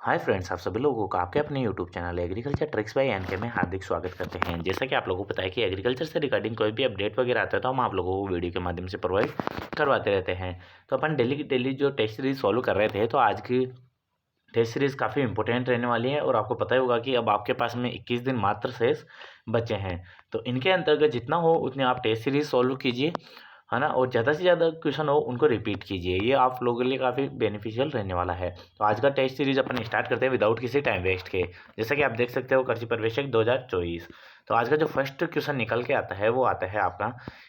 Hi friends, आप सभी लोगों का आपके अपने YouTube channel agriculture tricks by NK में हार्दिक स्वागत करते हैं। जैसा कि आप लोगों को पता है कि एग्रीकल्चर से रिगार्डिंग कोई भी अपडेट वगैरह आता है तो हम आप लोगों को वीडियो के माध्यम से प्रोवाइड करवाते रहते हैं। तो अपन डेली की डेली जो टेस्ट सीरीज सॉल्व कर रहे थे, तो आज की टेस्ट सीरीज काफ़ी इंपॉर्टेंट रहने वाली है और आपको पता ही होगा कि अब आपके पास में 21 दिन मात्र शेष बचे हैं। तो इनके अंतर्गत जितना हो उतने आप टेस्ट सीरीज सॉल्व कीजिए, है ना, और ज़्यादा से ज़्यादा क्वेश्चन हो उनको रिपीट कीजिए। ये आप लोगों के लिए काफ़ी बेनिफिशियल रहने वाला है। तो आज का टेस्ट सीरीज अपन स्टार्ट करते हैं विदाउट किसी टाइम वेस्ट के। जैसा कि आप देख सकते हो, कृषि पर्यवेक्षक 2024। तो आज का जो फर्स्ट क्वेश्चन निकल के आता है वो आता है आपका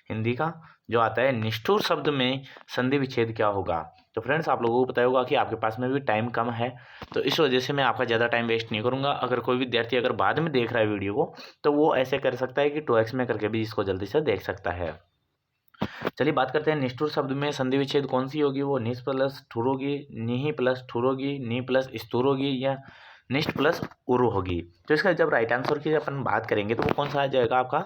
हिंदी का, जो आता है निष्ठुर शब्द में संधि विच्छेद क्या होगा। तो फ्रेंड्स, आप लोगों को पता होगा कि आपके पास में भी टाइम कम है, तो इस वजह से मैं आपका ज़्यादा टाइम वेस्ट नहीं करूँगा। अगर कोई विद्यार्थी अगर बाद में देख रहा है वीडियो को, तो वो ऐसे कर सकता है कि 2x में करके भी इसको जल्दी से देख सकता है। चलिए बात करते हैं निष्ठुर शब्द में संधि विच्छेद कौन सी होगी। वो निस प्लस ठुर होगी, निहि प्लस ठुर होगी, नी प्लस स्तुर होगी, या निष्ठ प्लस उरु होगी। तो इसका जब राइट आंसर की अपन बात करेंगे तो वो कौन सा आ जाएगा आपका,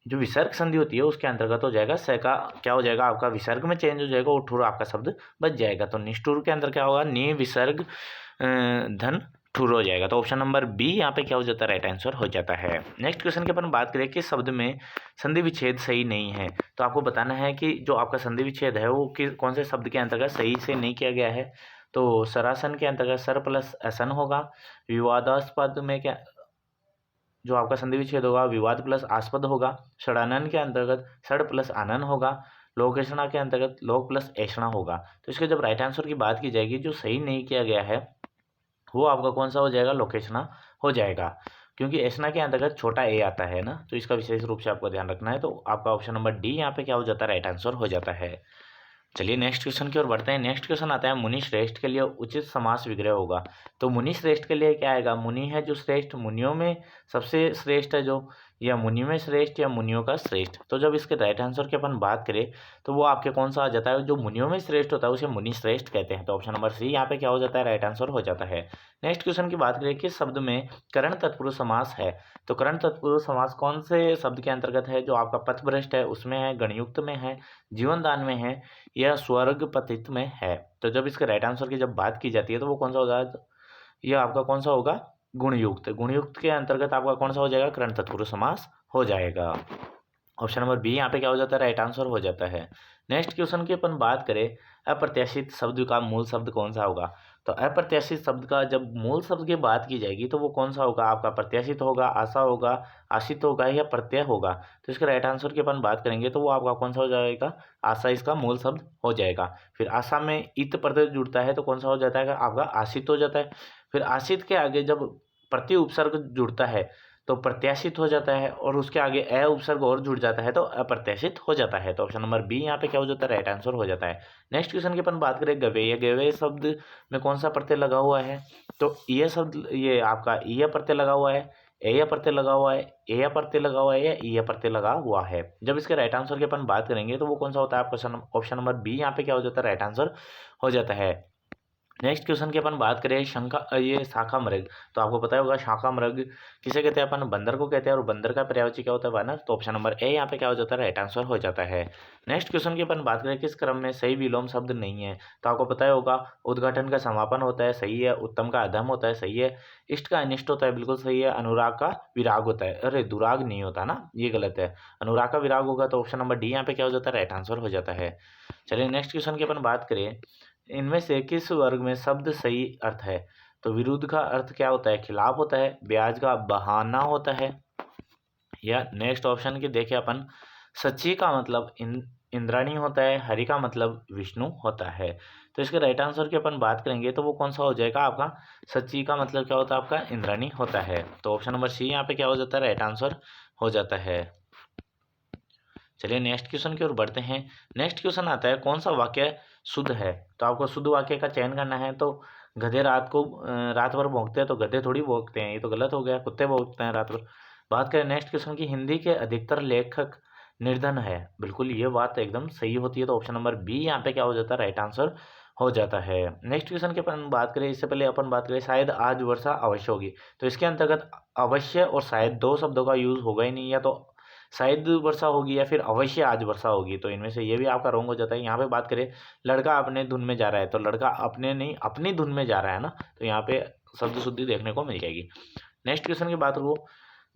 जो विसर्ग संधि होती है उसके अंतर्गत हो जाएगा। स का क्या हो जाएगा आपका, विसर्ग में चेंज हो जाएगा और ठुर आपका शब्द बच जाएगा। तो निष्ठुर के अंदर क्या होगा, नी विसर्ग धन ठुर हो जाएगा। तो ऑप्शन नंबर बी यहाँ पे क्या हो जाता है, राइट आंसर हो जाता है। नेक्स्ट क्वेश्चन की अपन बात करें कि शब्द में संधि विच्छेद सही नहीं है, तो आपको बताना है कि जो आपका संधि विच्छेद है वो कौन से शब्द के अंतर्गत सही से नहीं किया गया है। तो सरासन के अंतर्गत सर प्लस असन होगा। विवादास्पद में क्या, जो आपका संधि विच्छेद होगा विवाद प्लस आस्पद होगा। षडानन के अंतर्गत षड प्लस आनन होगा। लोकेषणा के अंतर्गत लोक प्लस ऐषणा होगा। तो इसके जब राइट आंसर की बात की जाएगी, जो सही नहीं किया गया है वो आपका कौन सा हो जाएगा, लोकेशना हो जाएगा, क्योंकि ऐसना के अंतर्गत छोटा ए आता है ना, तो इसका विशेष रूप से आपको ध्यान रखना है। तो आपका ऑप्शन नंबर डी यहाँ पे क्या हो जाता है, राइट आंसर हो जाता है। चलिए नेक्स्ट क्वेश्चन की ओर बढ़ते हैं। नेक्स्ट क्वेश्चन आता है मुनि श्रेष्ठ के लिए उचित समास विग्रह होगा। तो मुनि श्रेष्ठ के लिए क्या आएगा, मुनि है जो श्रेष्ठ, मुनियों में सबसे श्रेष्ठ है जो, या मुनि में श्रेष्ठ, या मुनियों का श्रेष्ठ। तो जब इसके राइट आंसर की अपन बात करें तो वो आपके कौन सा आ जाता है, जो मुनियों में श्रेष्ठ होता है उसे मुनि श्रेष्ठ कहते हैं। तो ऑप्शन नंबर सी यहाँ पे क्या हो जाता है, राइट आंसर हो जाता है। नेक्स्ट क्वेश्चन की बात करें किस शब्द में करण तत्पुरुष समास है। तो करण तत्पुरुष समास कौन से शब्द के अंतर्गत है, जो आपका पथभ्रष्ट है उसमें है, गणयुक्त में है, जीवन दान में है, यह स्वर्ग पतित में है। तो जब इसके राइट आंसर की जब बात की जाती है तो वो कौन सा हो जाएगा, यह आपका कौन सा होगा, गुणयुक्त। गुणयुक्त के अंतर्गत आपका कौन सा हो जाएगा, करण तत्पुरुष समास हो जाएगा। ऑप्शन नंबर बी यहाँ पे क्या हो जाता है, राइट आंसर हो जाता है। नेक्स्ट क्वेश्चन की अपन बात करें अप्रत्याशित शब्द का मूल शब्द कौन सा होगा। तो अप्रत्याशित शब्द का जब मूल शब्द की बात की जाएगी तो वो कौन सा होगा आपका, प्रत्याशित होगा, आशा होगा, आशित होगा, या प्रत्यय होगा। तो इसके राइट आंसर की अपन बात करेंगे तो वो आपका कौन सा हो जाएगा, आशा इसका मूल शब्द हो जाएगा। फिर आशा में इत प्रत्यय जुड़ता है तो कौन सा हो जाता है आपका, आशित हो जाता है। फिर आशित के आगे जब प्रति उपसर्ग जुड़ता है तो प्रत्याशित हो जाता है, और उसके आगे अ उपसर्ग और जुड़ जाता है तो अप्रत्याशित हो जाता है। तो ऑप्शन नंबर बी यहाँ पे क्या हो जाता है, राइट आंसर हो जाता है। नेक्स्ट क्वेश्चन की अपन बात करें गवेय। गवेय शब्द में कौन सा प्रत्यय लगा हुआ है। तो यह शब्द, ये आपका ईय प्रत्यय लगा हुआ है, एय प्रत्यय लगा हुआ है, एय प्रत्यय लगा हुआ है, या ईय प्रत्यय लगा हुआ है। जब इसके राइट आंसर की अपन बात करेंगे तो वो कौन सा होता है आपका, ऑप्शन नंबर बी यहाँ पे क्या हो जाता है, राइट आंसर हो जाता है। नेक्स्ट क्वेश्चन की अपन बात करें ये शाखा मृग। तो आपको पता होगा शाखा मृग किसे कहते हैं, अपन बंदर को कहते हैं, और बंदर का पर्यायवाची क्या होता है, वानर। तो ऑप्शन नंबर ए यहाँ पे क्या हो जाता है, राइट आंसर हो जाता है। नेक्स्ट क्वेश्चन की अपन बात करें किस क्रम में सही विलोम शब्द नहीं है। तो आपको पता होगा उद्घाटन का समापन होता है, सही है। उत्तम का अधम होता है, सही है। इष्ट का अनिष्ट होता है, बिल्कुल सही है। अनुराग का विराग होता है, अरे दुराग नहीं होता ना, ये गलत है। अनुराग का विराग होगा, तो ऑप्शन नंबर डी यहाँ पे क्या हो जाता है, राइट आंसर हो जाता है। चलिए नेक्स्ट क्वेश्चन की अपन बात करें इनमें से किस वर्ग में शब्द सही अर्थ है। तो विरुद्ध का अर्थ क्या होता है, खिलाफ होता है। ब्याज का बहाना होता है। या नेक्स्ट ऑप्शन की देखें अपन, सच्ची का मतलब इंद्राणी होता है। हरि का मतलब विष्णु होता है। तो इसके राइट आंसर की अपन बात करेंगे तो वो कौन सा हो जाएगा आपका, सच्ची का मतलब क्या होता है आपका, इंद्राणी होता है। तो ऑप्शन नंबर सी यहाँ पे क्या हो जाता है, राइट आंसर हो जाता है। चलिए नेक्स्ट क्वेश्चन की ओर बढ़ते हैं। नेक्स्ट क्वेश्चन आता है कौन सा वाक्य शुद्ध है। तो आपको शुद्ध वाक्य का चयन करना है। तो गधे रात भर भौंकते हैं, तो गधे थोड़ी भौंकते हैं, ये तो गलत हो गया, कुत्ते भौंकते हैं रात भर। बात करें नेक्स्ट क्वेश्चन की, हिंदी के अधिकतर लेखक निर्धन है। बिल्कुल ये बात एकदम सही होती है। तो ऑप्शन नंबर बी यहाँ पे क्या हो जाता है, राइट आंसर हो जाता है। नेक्स्ट क्वेश्चन की अपन बात करें, इससे पहले अपन बात करें शायद आज वर्षा अवश्य होगी। तो इसके अंतर्गत अवश्य और शायद दो शब्दों का यूज होगा ही नहीं, या तो शायद वर्षा होगी या फिर अवश्य आज वर्षा होगी, तो इनमें से ये भी आपका रॉन्ग हो जाता है। यहाँ पे बात करें लड़का अपने धुन में जा रहा है, तो लड़का अपने नहीं अपनी धुन में जा रहा है ना, तो यहाँ पे शब्द शुद्धि देखने को मिल जाएगी। नेक्स्ट क्वेश्चन की बात करूँ,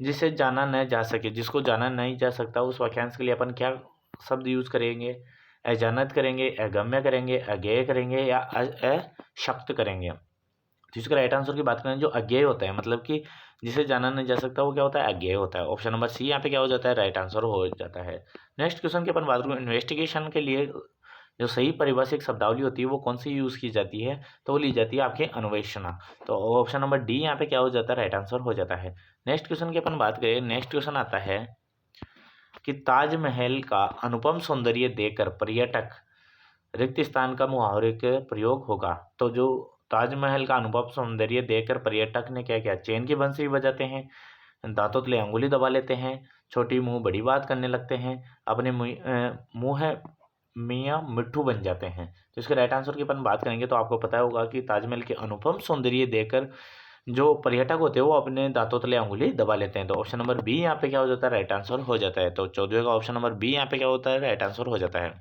जिसे जाना न जा सके, जिसको जाना नहीं जा सकता, उस वाक्यांश के लिए अपन क्या शब्द यूज करेंगे? अजानत करेंगे, अगम्य करेंगे, अज्ञेय करेंगे या अशक्त करेंगे। तो इसका राइट आंसर की बात करें, जो अज्ञेय होता है मतलब कि जिसे जाना नहीं जा सकता, वो क्या होता है? अज्ञेय होता है। ऑप्शन नंबर सी यहाँ पे क्या हो जाता है? राइट आंसर हो जाता है। नेक्स्ट क्वेश्चन की अपन बात करूँ, इन्वेस्टिगेशन के लिए जो सही परिभाषिक शब्दावली होती है वो कौन सी यूज की जाती है? तो वो ली जाती है आपके अन्वेषणा। तो ऑप्शन नंबर डी यहाँ पे क्या हो जाता है? राइट आंसर हो जाता है। नेक्स्ट क्वेश्चन की अपन बात करें, नेक्स्ट क्वेश्चन आता है कि ताजमहल का अनुपम सौंदर्य देखकर पर्यटक रिक्त स्थान का मुहावरे के प्रयोग होगा। तो जो ताजमहल का अनुभव सौंदर्य देखकर पर्यटक ने क्या किया? चैन की बंसी बजाते हैं, दांतों तले अंगुली दबा लेते हैं, छोटी मुंह बड़ी बात करने लगते हैं, अपने मुंह मियाँ मिट्ठू बन जाते हैं। तो इसके राइट आंसर की अपन बात करेंगे तो आपको पता होगा कि ताजमहल के अनुपम सौंदर्य देखकर जो पर्यटक होते हैं वो अपने दांतों तले अंगुली दबा लेते हैं। तो ऑप्शन नंबर बी यहाँ पे क्या हो जाता है? राइट आंसर हो जाता है। तो 14 का ऑप्शन नंबर बी यहाँ पे क्या होता है? राइट आंसर हो जाता है।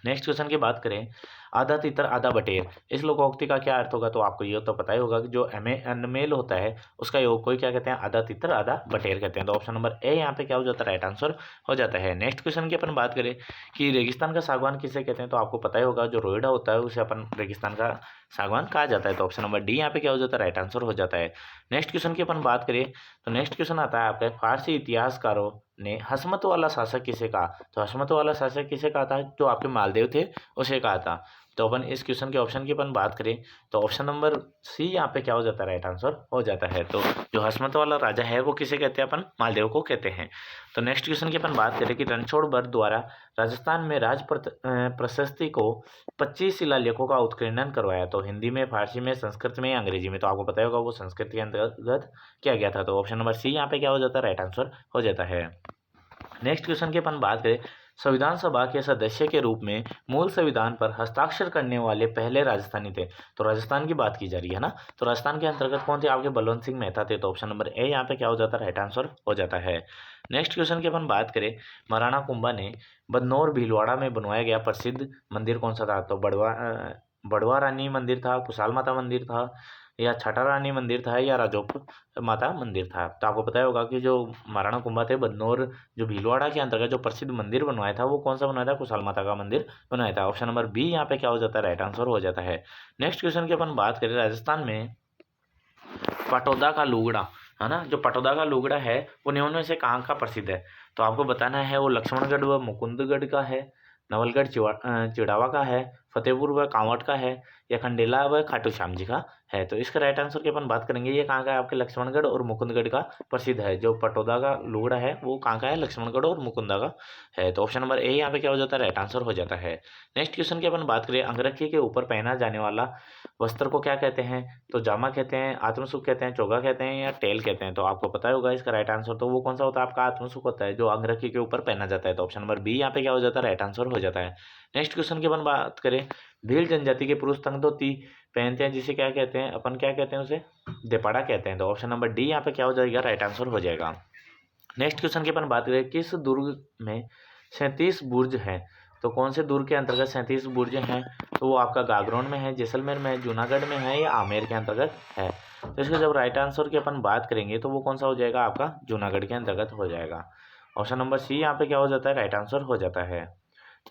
नेक्स्ट क्वेश्चन की बात करें, आधा तितर आधा बटेर, इस लोकोक्ति का क्या अर्थ होगा? तो आपको ये तो पता ही होगा कि जो अनमेल होता है उसका योग कोई क्या कहते हैं? आधा तितर आधा बटेर कहते हैं। तो ऑप्शन नंबर ए यहाँ पे क्या हो जाता है? राइट आंसर हो जाता है। नेक्स्ट क्वेश्चन की अपन बात करें कि रेगिस्तान का सागवान किसे कहते हैं? तो आपको पता ही होगा जो रोइडा होता है उसे अपन रेगिस्तान का सागवान कहा जाता है। तो ऑप्शन नंबर डी यहाँ पे क्या हो जाता है? राइट आंसर हो जाता है। नेक्स्ट क्वेश्चन की अपन बात करें तो नेक्स्ट क्वेश्चन आता है आपका, फारसी इतिहासकारों ने हसमत वाला शासक किसे कहा? तो हसमत वाला शासक किसे कहा था? जो आपके मालदेव थे उसे कहा था। तो अपन इस क्वेश्चन के ऑप्शन की अपन बात करें तो ऑप्शन नंबर सी यहाँ पे क्या हो जाता है? राइट आंसर हो जाता है। तो जो हसमत वाला राजा है वो किसे कहते हैं? अपन मालदेव को कहते हैं। तो नेक्स्ट क्वेश्चन की अपन बात करें कि रणछोड़ बर द्वारा राजस्थान में राज प्रशस्ति को 25 शिलालेखों का उत्कीर्णन करवाया। तो हिंदी में, फारसी में, संस्कृत में या अंग्रेजी में? तो आपको पता होगा वो संस्कृत के अंतर्गत किया गया था। तो ऑप्शन नंबर सी यहाँ पे क्या हो जाता है? राइट आंसर हो जाता है। नेक्स्ट क्वेश्चन की अपन बात करें, संविधान सभा के सदस्य के रूप में मूल संविधान पर हस्ताक्षर करने वाले पहले राजस्थानी थे। तो राजस्थान की बात की जा रही है ना, तो राजस्थान के अंतर्गत कौन थे? आपके बलवंत सिंह मेहता थे। तो ऑप्शन नंबर ए यहाँ पे क्या हो जाता है? राइट आंसर हो जाता है। नेक्स्ट क्वेश्चन की अपन बात करें, महाराणा कुंभा ने बदनौर भीलवाड़ा में बनवाया गया प्रसिद्ध मंदिर कौन सा था? तो बड़वा रानी मंदिर था, कुशाल माता मंदिर था, या छठा रानी मंदिर था, या राजोप माता मंदिर था। तो आपको पता होगा कि जो महाराणा कुंभा थे बदनौर जो भीलवाड़ा के अंतर्गत जो प्रसिद्ध मंदिर बनवाया था वो कौन सा बनवाया था? कुशाल माता का मंदिर बनवाया था। ऑप्शन नंबर बी यहाँ पे क्या हो जाता है? राइट आंसर हो जाता है। नेक्स्ट क्वेश्चन की अपन बात करें, राजस्थान में पटौदा का लुगड़ा है ना, जो पटौदा का लुगड़ा है वो निम्न में से कहाँ का प्रसिद्ध है? तो आपको बताना है वो लक्ष्मणगढ़ व मुकुंदगढ़ का है, नवलगढ़ चिड़ावा का है, फतेहपुर व कांवट का है, या खंडेला व खाटू श्याम जी का है। तो इसका राइट आंसर की अपन बात करेंगे, ये कहाँ का है? आपके लक्ष्मणगढ़ और मुकुंदगढ़ का प्रसिद्ध है। जो पटौदा का लुगड़ा है वो कहाँ का है? लक्ष्मणगढ़ और मुकुंदा का है। तो ऑप्शन नंबर ए यहाँ पे क्या हो जाता है? राइट आंसर हो जाता है। नेक्स्ट क्वेश्चन की अपन बात करें, अंगरखी के ऊपर पहना जाने वाला वस्त्र को क्या कहते हैं? तो जामा कहते हैं, आत्मसुख कहते हैं, चोगा कहते हैं, या टेल कहते हैं? तो आपको पता होगा इसका राइट आंसर, तो वो कौन सा होता है? आपका आत्मसुख होता है जो अंगरखी के ऊपर पहना जाता है। तो ऑप्शन नंबर बी यहाँ पे क्या हो जाता है? राइट आंसर हो जाता है। नेक्स्ट क्वेश्चन की अपन बात करें, भील जनजाति के पुरुष तंग धोती पहनते हैं जिसे क्या कहते हैं? अपन क्या कहते हैं? उसे देपाड़ा कहते हैं। तो ऑप्शन नंबर डी यहाँ पे क्या हो जाएगा? राइट आंसर हो जाएगा। नेक्स्ट क्वेश्चन की अपन बात करें, किस दुर्ग में 37 बुर्ज हैं? तो कौन से दुर्ग के अंतर्गत 37 बुर्ज हैं? तो वो आपका गागरोन में है, जैसलमेर में है, जूनागढ़ में है, या आमेर के अंतर्गत है? तो इसका जब राइट आंसर की अपन बात करेंगे तो वो कौन सा हो जाएगा? आपका जूनागढ़ के अंतर्गत हो जाएगा। ऑप्शन नंबर सी यहाँ पे क्या हो जाता है? राइट आंसर हो जाता है।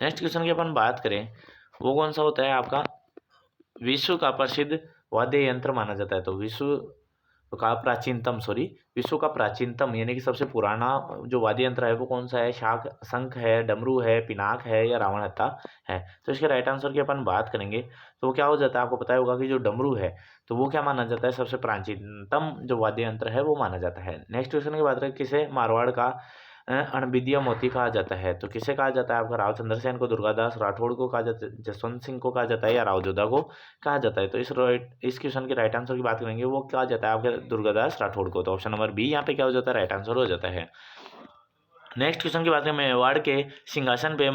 नेक्स्ट क्वेश्चन की अपन बात करें, वो कौन सा होता है? आपका विश्व का प्रसिद्ध वाद्य यंत्र माना जाता है। तो विश्व का प्राचीनतम यानी कि सबसे पुराना जो वाद्य यंत्र है वो कौन सा है? शाक शंख है, डमरू है, पिनाक है, या रावण हत्था है? तो इसके राइट आंसर की अपन बात करेंगे तो वो क्या हो जाता है? आपको पता होगा कि जो डमरू है तो वो क्या माना जाता है? सबसे प्राचीनतम जो वाद्य यंत्र है वो माना जाता है। नेक्स्ट क्वेश्चन की बात करें, किसे मारवाड़ का अणबिदिया मोती कहा जाता है? तो किसे कहा जाता है? आपका राव चंद्रसेन को, दुर्गादास राठौड़ को कहा जाता है, जसवंत सिंह को कहा जाता है, या राव जोधा को कहा जाता है? तो इस क्वेश्चन के राइट आंसर की बात करेंगे, वो कहा जाता है आपके दुर्गादास राठौड़ को। तो ऑप्शन नंबर बी यहाँ पे क्या हो जाता है? राइट आंसर हो जाता है। नेक्स्ट क्वेश्चन की बात करें, मेवाड़ के सिंहासन पे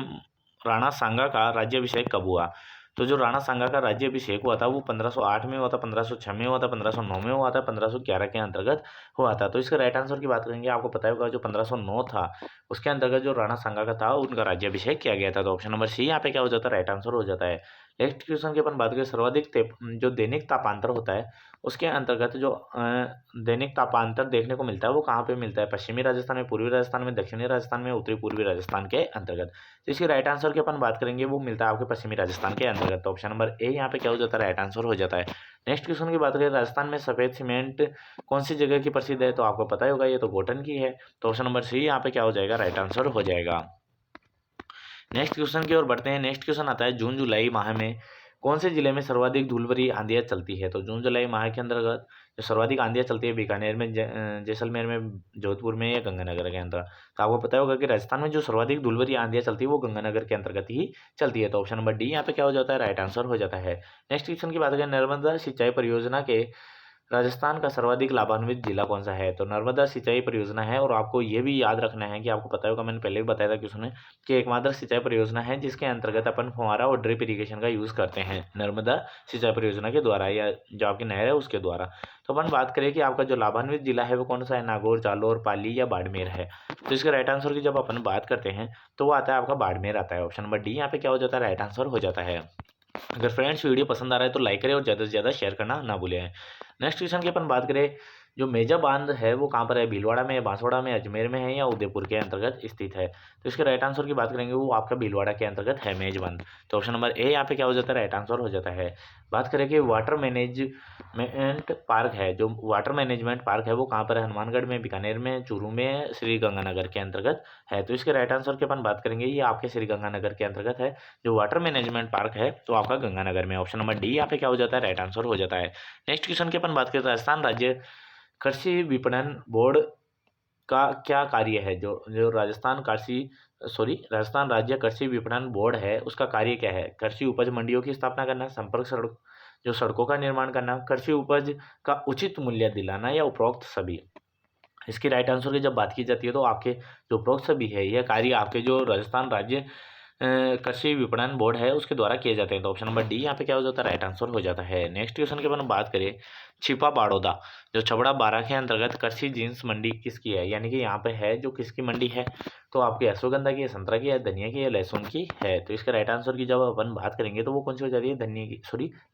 राणा सांगा का राज्याभिषेक कब हुआ? तो जो राणा सांगा का राज्याभिषेक हुआ था वो 1508 में हुआ था, 1506 में हुआ था, 1509 में हुआ था, 1511 के अंतर्गत हुआ था। तो इसका राइट आंसर की बात करेंगे, आपको पता होगा जो 1509 था उसके अंतर्गत जो राणा सांगा का था उनका राज्याभिषेक किया गया था। तो ऑप्शन नंबर सी यहाँ पे क्या हो जाता है, राइट आंसर हो जाता है। नेक्स्ट क्वेश्चन की अपन बात करें, सर्वाधिक जो दैनिक तापांतर होता है उसके अंतर्गत जो दैनिक तापांतर देखने को मिलता है वो कहाँ पे मिलता है, पश्चिमी राजस्थान में, पूर्वी राजस्थान में, दक्षिणी राजस्थान में, उत्तरी पूर्वी राजस्थान के अंतर्गत। तो इसके राइट आंसर की अपन बात करेंगे वो मिलता है आपके पश्चिमी राजस्थान के अंतर्गत। तो ऑप्शन नंबर ए यहाँ पे क्या हो जाता है, राइट आंसर हो जाता है। नेक्स्ट क्वेश्चन की बात करें, राजस्थान में सफेद सीमेंट कौन सी जगह की प्रसिद्ध है, तो आपको पता ही होगा ये तो गोटन की है। तो ऑप्शन नंबर सी यहाँ पे क्या हो जाएगा, राइट आंसर हो जाएगा। नेक्स्ट क्वेश्चन की ओर बढ़ते हैं। नेक्स्ट क्वेश्चन आता है, जून जुलाई माह में कौन से जिले में सर्वाधिक धूलभरी आंधियां चलती है। तो जून जुलाई माह के अंतर्गत जो सर्वाधिक आंधियां चलती है बीकानेर में, जैसलमेर में, जोधपुर में या गंगानगर के अंतर्गत। तो आपको पता होगा कि राजस्थान में जो सर्वाधिक धूलभरी आंधियां चलती है वो गंगानगर के अंतर्गत ही चलती है। तो ऑप्शन नंबर डी यहाँ पे क्या हो जाता है, राइट आंसर हो जाता है। नेक्स्ट क्वेश्चन की बात करें, नर्मदा सिंचाई परियोजना के राजस्थान का सर्वाधिक लाभान्वित जिला कौन सा है। तो नर्मदा सिंचाई परियोजना है, और आपको ये भी याद रखना है कि आपको पता होगा, मैंने पहले भी बताया था कि उसमें कि एकमात्र सिंचाई परियोजना है जिसके अंतर्गत अपन फुहारा और ड्रिप इरिगेशन का यूज़ करते हैं नर्मदा सिंचाई परियोजना के द्वारा, या जो आपकी नहर है उसके द्वारा। तो अपन बात करें कि आपका जो लाभान्वित जिला है वो कौन सा है, नागौर, जालौर, पाली या बाड़मेर है। तो इसके राइट आंसर की जब अपन बात करते हैं तो वो आता है आपका बाड़मेर आता है। ऑप्शन नंबर डी यहाँ पे क्या हो जाता है, राइट आंसर हो जाता है। अगर फ्रेंड्स वीडियो पसंद आ रहा है तो लाइक करें और ज़्यादा से ज़्यादा शेयर करना ना भूलें। नेक्स्ट क्वेश्चन की अपन बात करें, जो मेजा बांध है वो कहाँ पर है, भीलवाड़ा में, बांसवाड़ा में, अजमेर में है या उदयपुर के अंतर्गत स्थित है। तो इसके राइट आंसर की बात करेंगे वो आपका भीलवाड़ा के अंतर्गत है मेज बांध। तो ऑप्शन नंबर ए यहाँ पे क्या हो जाता है, राइट आंसर हो जाता है। बात करें कि वाटर मैनेजमेंट पार्क है, जो वाटर मैनेजमेंट पार्क है वो कहाँ पर है, हनुमानगढ़ में, बीकानेर में, चूरू में, श्री गंगानगर के अंतर्गत है। तो इसके राइट आंसर की अपन बात करेंगे, ये आपके श्री गंगानगर के अंतर्गत है जो वाटर मैनेजमेंट पार्क है, तो आपका गंगानगर में। ऑप्शन नंबर डी यहाँ पे क्या हो जाता है, राइट आंसर हो जाता है। नेक्स्ट क्वेश्चन की अपन बात करें, राजस्थान राज्य कृषि विपणन बोर्ड का क्या कार्य है। जो जो राजस्थान राज्य कृषि विपणन बोर्ड है उसका कार्य क्या है, कृषि उपज मंडियों की स्थापना करना, संपर्क सड़कों का निर्माण करना, कृषि उपज का उचित मूल्य दिलाना या उपरोक्त सभी। इसकी राइट आंसर की जब बात की जाती है तो आपके जो उपरोक्त सभी है यह कार्य आपके जो राजस्थान राज्य कृषि विपणन बोर्ड है उसके द्वारा किए जाते हैं। तो ऑप्शन नंबर डी यहाँ पे क्या हो जाता है, राइट आंसर हो जाता है। नेक्स्ट क्वेश्चन की अपन बात करें, छिपा बाड़ौदा जो छबड़ा बारह के अंतर्गत कृषि जींस मंडी किसकी है, यानी कि यहाँ पे है जो किसकी मंडी है, तो आपकी अश्वगंधा की है, संतरा की है, धनिया की है, लहसुन की है। तो इसके राइट आंसर की जब अपन बात करेंगे तो वो कौन सी हो जाती है,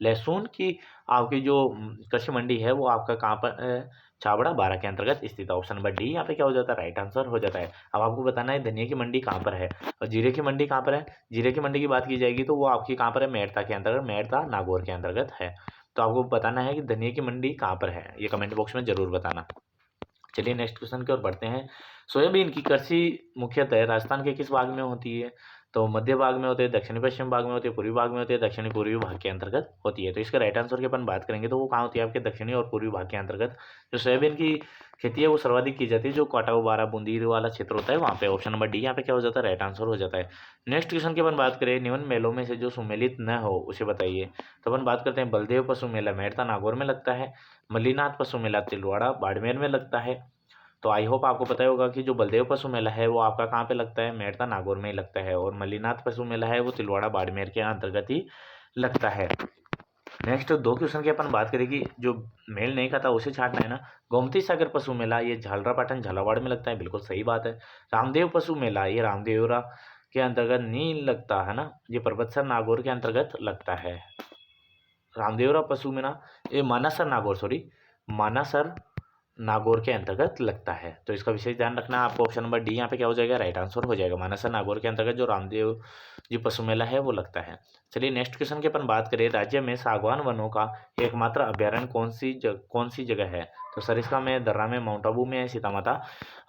लहसुन की आपकी जो कृषि मंडी है वो आपका कहाँ पर छाबड़ा बारह के अंतर्गत स्थित है। ऑप्शन नंबर डी यहाँ पे क्या हो जाता है, राइट आंसर हो जाता है। अब आपको बताना है धनिया की मंडी कहाँ पर है और जीरे की मंडी कहाँ पर है। जीरे की मंडी की बात की जाएगी तो वो आपकी कहाँ पर है, मेड़ता के अंतर्गत, मेड़ता नागौर के अंतर्गत है। तो आपको बताना है कि धनिया की मंडी कहाँ पर है, ये कमेंट बॉक्स में जरूर बताना। चलिए नेक्स्ट क्वेश्चन की ओर बढ़ते हैं। सोयाबीन की कृषि मुख्यतः राजस्थान के किस भाग में होती है, तो मध्य भाग में होते हैं, दक्षिणी पश्चिम भाग में होते हैं, पूर्वी भाग में होते हैं, दक्षिणी पूर्वी भाग के अंतर्गत होती है। तो इसका राइट आंसर की अपन बात करेंगे तो वो कहाँ होती है, आपके दक्षिणी और पूर्वी भाग के अंतर्गत जो सोयाबीन की खेती है वो सर्वाधिक की जाती है जो काटाऊ बारा बूंदी वाला क्षेत्र होता है वहाँ पे। ऑप्शन नंबर डी यहाँ पे क्या हो जाता है, राइट आंसर हो जाता है। नेक्स्ट क्वेश्चन की अपन बात करें, निम्न मेलों में से जो सुमेलित न हो उसे बताइए। तो अपन बात करते हैं, बलदेव पशु मेला मेड़ता नागौर में लगता है, मल्लीनाथ पशु मेला तिलवाड़ा बाड़मेर में लगता है। तो आई होप आपको पता होगा कि जो बलदेव पशु मेला है वो आपका कहाँ पे लगता है, मेड़ता नागौर में ही लगता है, और मल्लीनाथ पशु मेला है वो तिलवाड़ा बाड़मेर के अंतर्गत ही लगता है। नेक्स्ट दो क्वेश्चन की अपन बात करें कि जो मेल नहीं खाता उसे छांटना है ना। गोमती सागर पशु मेला ये झालरापाटन झालावाड़ में लगता है, बिल्कुल सही बात है। रामदेव पशु मेला ये रामदेवरा के अंतर्गत नहीं लगता है ना, ये पर्वतसर नागौर के अंतर्गत लगता है। रामदेवरा पशु मेला ये मानासर नागौर के अंतर्गत लगता है। तो इसका विशेष ध्यान रखना है आपको। ऑप्शन नंबर डी यहाँ पे क्या हो जाएगा, राइट आंसर हो जाएगा। मानसा नागौर के अंतर्गत जो रामदेव जी पशु मेला है वो लगता है। चलिए नेक्स्ट क्वेश्चन की अपन बात करें, राज्य में सागवान वनों का एकमात्र अभ्यारण्य कौन सी जगह है। तो सरिस्का में, दर्रा में, माउंट आबू में, सीतामाता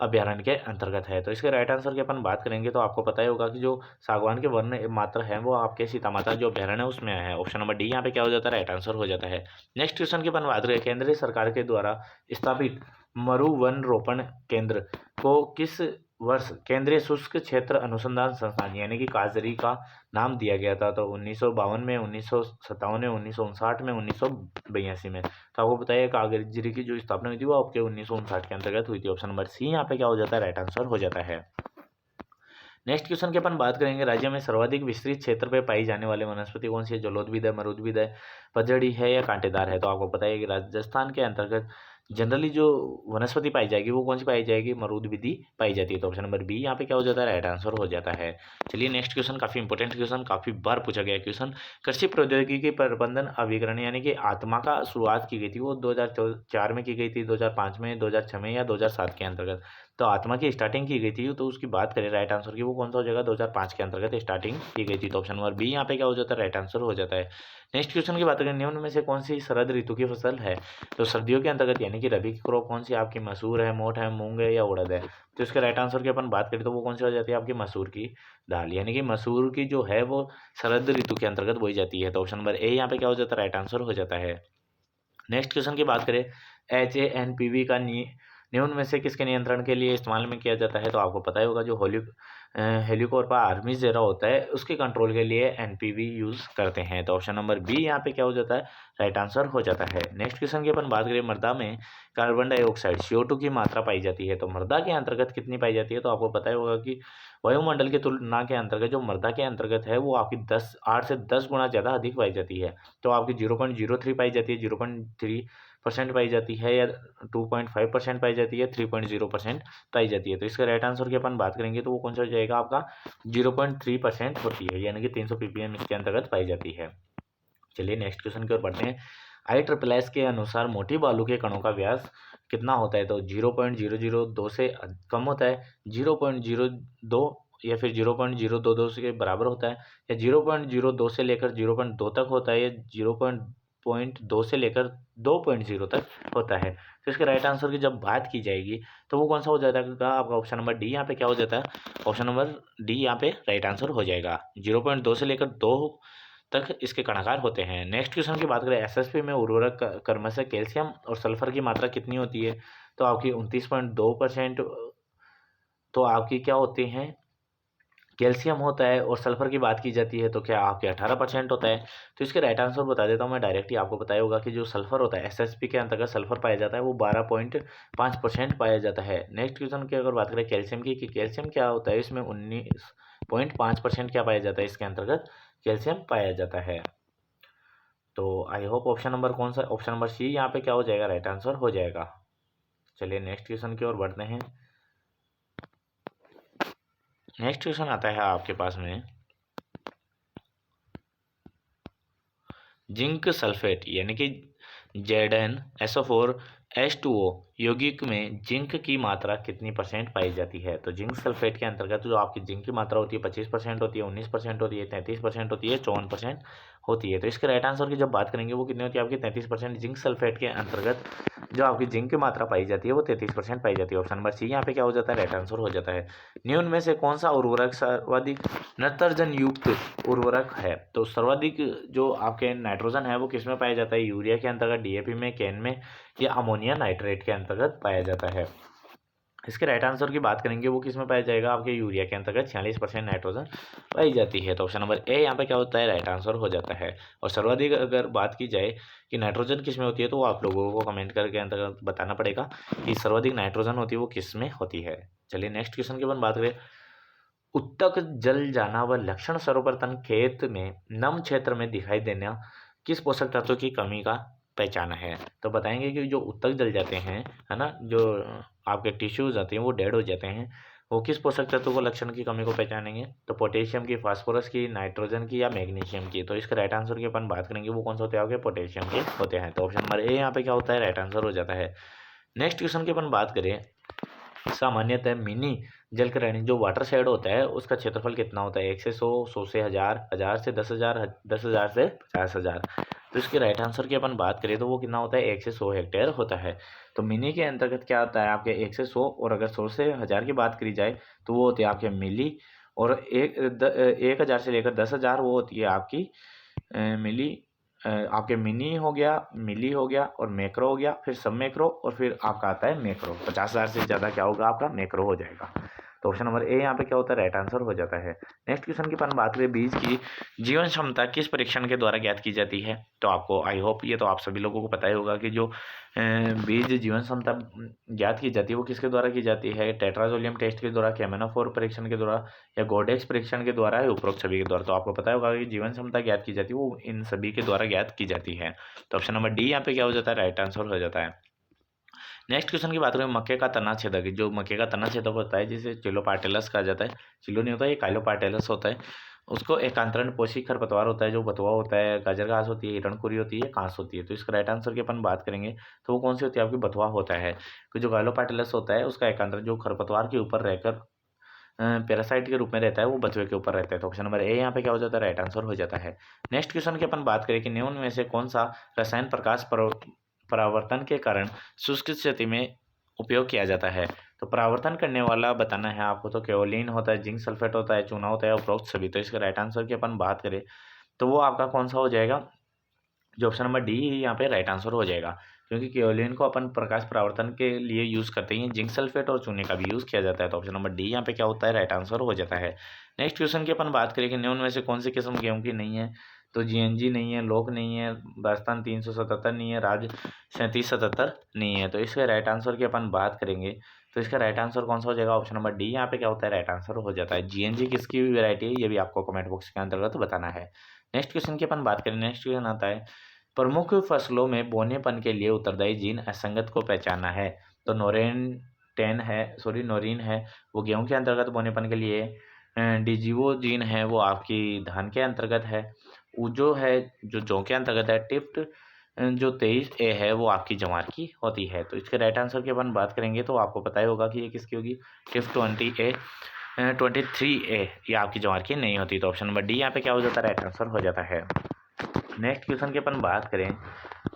अभ्यारण्य के अंतर्गत है। तो इसके राइट आंसर की अपन बात करेंगे तो आपको पता ही होगा कि जो सागवान के वन मात्र है वो आपके सीतामाता जो अभ्यारण्य है उसमें है। ऑप्शन नंबर डी यहाँ पे क्या हो जाता है, राइट आंसर हो जाता है। नेक्स्ट क्वेश्चन की अपन बात करें, केंद्रीय सरकार के द्वारा स्थापित मरु वन रोपण केंद्र को किस वर्ष केंद्रीय शुष्क क्षेत्र अनुसंधान संस्थान यानी कि काजरी का नाम दिया गया था। तो 1952 में, 1957 में, 1959 में, 1982 में। तो आपको बताइए कागजरी की जो स्थापना हुई थी वो आपके 1959 के अंतर्गत हुई थी। ऑप्शन नंबर सी यहाँ पे क्या हो जाता है, राइट आंसर हो जाता है। नेक्स्ट क्वेश्चन की अपन बात करेंगे, राज्य में सर्वाधिक विस्तृत क्षेत्र पे पाई जाने वाली वनस्पति कौन सी है? जलोद्भिद है, मरुद्भिद है, पतझड़ी है या कांटेदार है? तो आपको पता है कि राजस्थान के अंतर्गत जनरली जो वनस्पति पाई जाएगी वो कौन सी पाई जाएगी? मरुद्भिदी पाई जाती है। तो ऑप्शन नंबर बी यहाँ पे क्या हो जाता है? राइट आंसर हो जाता है। चलिए नेक्स्ट क्वेश्चन, काफी इंपॉर्टेंट क्वेश्चन, काफी बार पूछा गया क्वेश्चन। कृषि प्रौद्योगिकी प्रबंधन अभिकरण यानी कि आत्मा का शुरुआत की गई थी, वो 2004 में की गई थी, 2005 में, 2006 में या 2007 के अंतर्गत? तो आत्मा की स्टार्टिंग की गई थी, तो उसकी बात करें राइट आंसर की, वो कौन सा हो जाएगा? 2005 के अंतर्गत स्टार्टिंग की गई थी। तो ऑप्शन नंबर बी यहाँ पे क्या हो जाता है? राइट आंसर हो जाता है। नेक्स्ट क्वेश्चन की बात करें, निम्न में से कौन सी शरद ऋतु की फसल है? तो सर्दियों के अंतर्गत यानी कि रबी की क्रॉप कौन सी आपकी? मसूर है, मोठ है, मूंग है या उड़द है? तो इसके राइट आंसर की अपन बात करें तो वो कौन सी हो जाती है? आपकी मसूर की दाल, यानी कि मसूर की जो है वो शरद ऋतु के अंतर्गत बोई जाती है। तो ऑप्शन नंबर ए यहाँ पे क्या हो जाता है? राइट आंसर हो जाता है। नेक्स्ट क्वेश्चन की बात करें, HANPV का निम्न में से किसके नियंत्रण के लिए इस्तेमाल में किया जाता है? तो आपको पता ही होगा, जो हेलिकोवर्पा आर्मी जेरा होता है उसके कंट्रोल के लिए NPV यूज करते हैं। तो ऑप्शन नंबर बी यहाँ पे क्या हो जाता है? राइट आंसर हो जाता है। नेक्स्ट क्वेश्चन की अपन बात करें, मृदा में कार्बन डाइऑक्साइड CO2 की मात्रा पाई जाती है, तो मृदा के अंतर्गत कितनी पाई जाती है? तो आपको पता ही होगा कि वायुमंडल की तुलना के अंतर्गत जो मृदा के अंतर्गत है वो आपकी 8 से 10 गुना ज़्यादा अधिक पाई जाती है। तो आपकी 0.03 पाई जाती है, 0.3% पाई जाती है, या 2.5% पाई जाती है, 3.0% पाई जाती है। तो इसका राइट आंसर की अपन बात करेंगे तो वो कौन सा हो जाएगा? आपका 0.3% होती है, यानी कि 300 ppm इसके अंतर्गत पाई जाती है। चलिए नेक्स्ट क्वेश्चन की ओर बढ़ते हैं। IEEE के अनुसार मोटी बालू के कणों का व्यास कितना होता है? तो 0.002 से कम होता है, 0.02 या फिर 0.022 के बराबर होता है, या 0.02 से लेकर 0.2 तक होता है, या 0.2 से लेकर 2.0 तक होता है। तो इसके राइट आंसर की जब बात की जाएगी तो वो कौन सा हो जाता है? आपका ऑप्शन नंबर डी यहाँ पे क्या हो जाता है? ऑप्शन नंबर डी यहाँ पे राइट आंसर हो जाएगा। 0.2 से लेकर 2 तक इसके कणाकार होते हैं। नेक्स्ट क्वेश्चन की बात करें, SSP में उर्वरक क्रमशः कैल्शियम और सल्फर की मात्रा कितनी होती है? तो आपकी 29.2%। तो आपकी क्या होती हैं? कैल्शियम होता है, और सल्फर की बात की जाती है तो क्या आपके 18% होता है। तो इसके राइट आंसर बता देता हूँ मैं डायरेक्ट ही, आपको पता ही होगा कि जो सल्फर होता है SSP के अंतर्गत सल्फर पाया जाता है वो 12.5% पाया जाता है। नेक्स्ट क्वेश्चन की अगर बात करें कैल्शियम की, कि कैल्शियम क्या होता है, इसमें 19.5% क्या पाया जाता है? इसके अंतर्गत कैल्शियम पाया जाता है। तो आई होप ऑप्शन नंबर कौन सा? ऑप्शन नंबर सी यहाँ पे क्या हो जाएगा? राइट आंसर हो जाएगा। चलिए नेक्स्ट क्वेश्चन की ओर बढ़ते हैं। नेक्स्ट क्वेश्चन आता है आपके पास में, जिंक सल्फेट यानी कि ZnSO4H2O यौगिक में जिंक की मात्रा कितनी % पाई जाती है? तो जिंक सल्फेट के अंतर्गत जो आपकी जिंक की मात्रा होती है 25% होती है, 19% होती है, 33% होती है, 54% होती है। तो इसके राइट आंसर की जब बात करेंगे वो कितनी होती है? आपकी 33%। जिंक सल्फेट के अंतर्गत जो आपकी जिंक की मात्रा पाई जाती है वो 33% पाई जाती है। ऑप्शन नंबर सी यहाँ पे क्या हो जाता है? राइट आंसर हो जाता है। निम्न में से कौन सा उर्वरक सर्वाधिक नाइट्रोजन युक्त उर्वरक है? तो सर्वाधिक जो आपके नाइट्रोजन है वो किस में पाया जाता है? यूरिया के अंतर्गत, DAP में, कैन में, या अमोनिया नाइट्रेट के अंतर्गत पाया जाता है। इसके राइट आंसर की बात करेंगे वो किस में पाया जाएगा? आपके यूरिया के अंतर्गत 46% नाइट्रोजन पाई जाती है। तो ऑप्शन नंबर ए यहाँ पे क्या होता है? राइट आंसर हो जाता है। और सर्वाधिक अगर बात की जाए कि नाइट्रोजन किस में होती है तो वो आप लोगों को कमेंट करके अंतर्गत बताना पड़ेगा कि सर्वाधिक नाइट्रोजन होती है वो किस में होती है। चलिए नेक्स्ट क्वेश्चन की अपन बात करें, उत्तक जल जाना व लक्षण सर्वप्रथम खेत में नम क्षेत्र में दिखाई देना किस पोषक तत्व की कमी का पहचान है? तो बताएंगे कि जो उत्तक जल जाते हैं, है ना, जो आपके टिश्यूज आते हैं वो डेड हो जाते हैं, वो किस पोषक तत्व को लक्षण की कमी को पहचानेंगे? तो पोटेशियम की, फास्फोरस की, नाइट्रोजन की, या मैग्नीशियम की? तो इसका राइट आंसर की अपन बात करेंगे वो कौन सा होते हैं? आपके पोटेशियम के होते हैं। तो ऑप्शन नंबर ए यहाँ पे क्या होता है? राइट आंसर हो जाता है। नेक्स्ट क्वेश्चन की अपन बात करें, सामान्यतः मिनी जलकरणि जो वाटर शेड होता है उसका क्षेत्रफल कितना होता है? 1 से 100, 100 से 1000, 1000 से 10,000, 10,000 से 50,000। तो इसके राइट आंसर की अपन बात करें तो वो कितना होता है? 1 से 100 हेक्टेयर होता है। तो मिनी के अंतर्गत क्या होता है? आपके 1 से 100, और अगर 100 से 1000 की बात करी जाए तो वो होती है आपके मिली, और 1000 से लेकर 10,000 वो होती है आपकी मिली। आपके मिनी हो गया, मिली हो गया, और मैक्रो हो गया, फिर सब मैक्रो, और फिर आपका आता है मैक्रो। 50,000 से ज़्यादा क्या होगा? आपका मैक्रो हो जाएगा। तो ऑप्शन नंबर ए यहाँ पे क्या होता है, राइट आंसर हो जाता है। नेक्स्ट क्वेश्चन की अपन बात करें, बीज की जीवन क्षमता किस परीक्षण के द्वारा ज्ञात की जाती है। तो आपको आई होप ये तो आप सभी लोगों को पता ही होगा कि जो बीज जीवन क्षमता ज्ञात की जाती है वो किसके द्वारा की जाती है, टेट्राजोलियम टेस्ट के द्वारा, कैमेनाफोर परीक्षण के द्वारा, या गोडेक्स परीक्षण के द्वारा, या उपरोक्त सभी के द्वारा। तो आपको पता होगा कि जीवन क्षमता ज्ञात की जाती है वो इन सभी के द्वारा ज्ञात की जाती है। तो ऑप्शन नंबर डी यहाँ पे क्या हो जाता है, राइट आंसर हो जाता है। नेक्स्ट क्वेश्चन की बात करें, मक्के का तना छेदक, जो मक्के का तना छेदक होता है जिसे चिलोपार्टेलस कहा जाता है, चिलो नहीं होता है, ये काइलोपार्टेलस होता है। उसको एकांतरण पोषी खरपतवार होता है, जो बथुआ होता है, गाजर घास होती है, हिरणखुरी होती है, कांस होती है। तो इसका राइट आंसर की अपन बात करेंगे तो वो कौन सी होती है, आपकी बथुआ होता है। कि जो काइलोपार्टेलस होता है उसका एकांतरण जो खरपतवार के ऊपर रहकर पैरासाइट के रूप में रहता है वो बथुए के ऊपर रहता है। तो ऑप्शन नंबर ए यहाँ पे क्या हो जाता है, राइट आंसर हो जाता है। नेक्स्ट क्वेश्चन की अपन बात करें कि निम्न में से कौन सा रसायन प्रकाश परावर्तन के कारण शुष्क स्थिति में उपयोग किया जाता है। तो परावर्तन करने वाला बताना है आपको, तो केओलिन होता है, जिंक सल्फेट होता है, चूना होता है, उपरोक्त सभी। तो इसका राइट आंसर की अपन बात करें तो वो आपका कौन सा हो जाएगा, जो ऑप्शन नंबर डी यहाँ पे राइट आंसर हो जाएगा। क्योंकि केओलिन को अपन प्रकाश परावर्तन के लिए यूज़ करते हैं, जिंक सल्फेट और चूने का भी यूज़ किया जाता है। तो ऑप्शन नंबर डी यहाँ पे क्या होता है, राइट आंसर हो जाता है। नेक्स्ट क्वेश्चन की अपन बात करें कि निम्न में से कौन सी किस्म गेहूं की नहीं है। तो जीएनजी नहीं है, लोक नहीं है, राजस्थान 377 नहीं है, राज 3777 नहीं है। तो इसके राइट आंसर की अपन बात करेंगे तो इसका राइट आंसर कौन सा हो जाएगा, ऑप्शन नंबर डी यहाँ पे क्या होता है, राइट आंसर हो जाता है। जीएनजी किसकी वेरायटी है ये भी आपको कमेंट बॉक्स के अंतर्गत बताना है। नेक्स्ट क्वेश्चन की अपन बात करें, नेक्स्ट क्वेश्चन आता है, प्रमुख फसलों में बोनेपन के लिए उत्तरदायी जीन असंगत को पहचाना है। तो नोरिन है वो गेहूं के अंतर्गत बोनेपन के लिए, डिजिवो जीन है वो आपकी धान के अंतर्गत है, उजो है जो जौ के अंतर्गत है, टिफ्ट जो 23A है वो आपकी जवार की होती है। तो इसके राइट आंसर की अपन बात करेंगे तो आपको पता ही होगा कि ये किसकी होगी, टिफ्ट 23A ये आपकी जवार की नहीं होती। तो ऑप्शन नंबर डी यहाँ पे क्या हो जाता है, राइट आंसर हो जाता है। नेक्स्ट क्वेश्चन की अपन बात करें